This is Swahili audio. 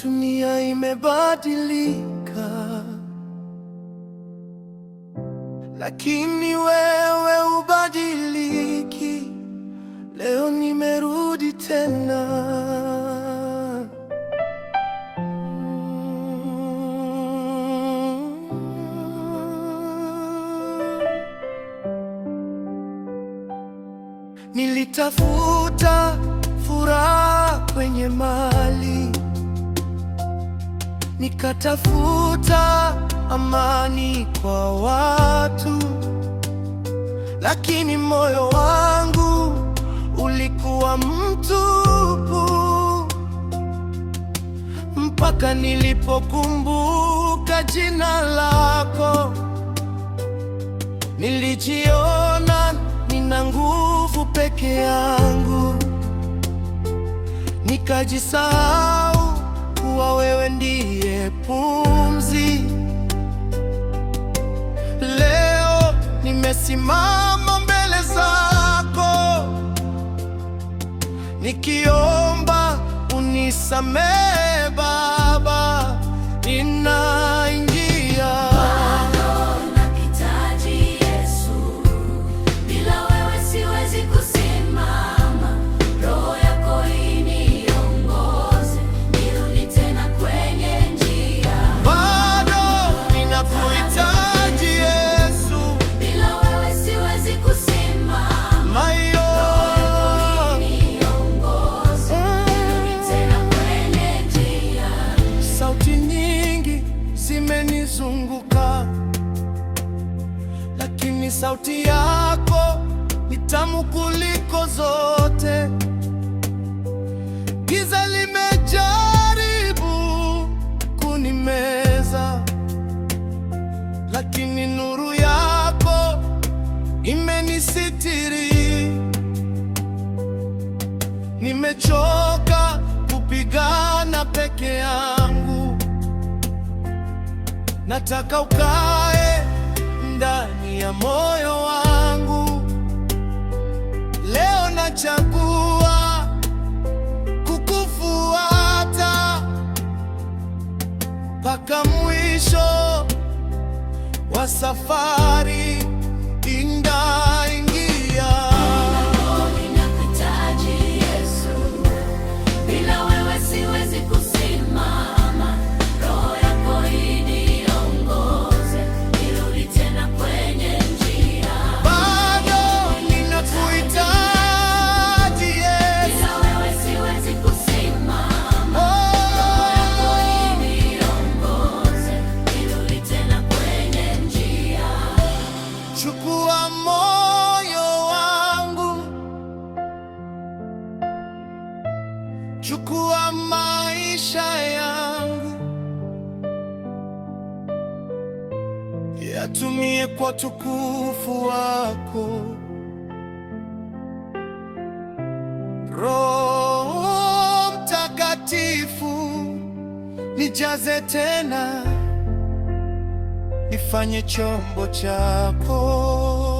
Dunia imebadilika, lakini wewe hubadiliki. Leo nimerudi tena. Nilitafuta furaha kwenye mali, nikatafuta amani kwa watu, lakini moyo wangu ulikuwa mtupu, mpaka nilipokumbuka jina lako. Nilijiona nina nguvu peke yangu, nikajisahau kuwa wewe ndiye pumzi. Leo nimesimama mbele zako, nikiomba unisamehe Baba. Ninaingia zimenizunguka, lakini sauti yako ni tamu kuliko zote. Giza limejaribu kunimeza, lakini nuru yako imenisitiri. Nimechoka kupigana peke yangu, nataka ukae ndani ya moyo wangu. Leo nachagua kukufuata mpaka mwisho wa safari. Chukua moyo wangu, chukua maisha yangu, yatumie kwa tukufu wako. Roho Mtakatifu, nijaze tena, nifanye chombo chako.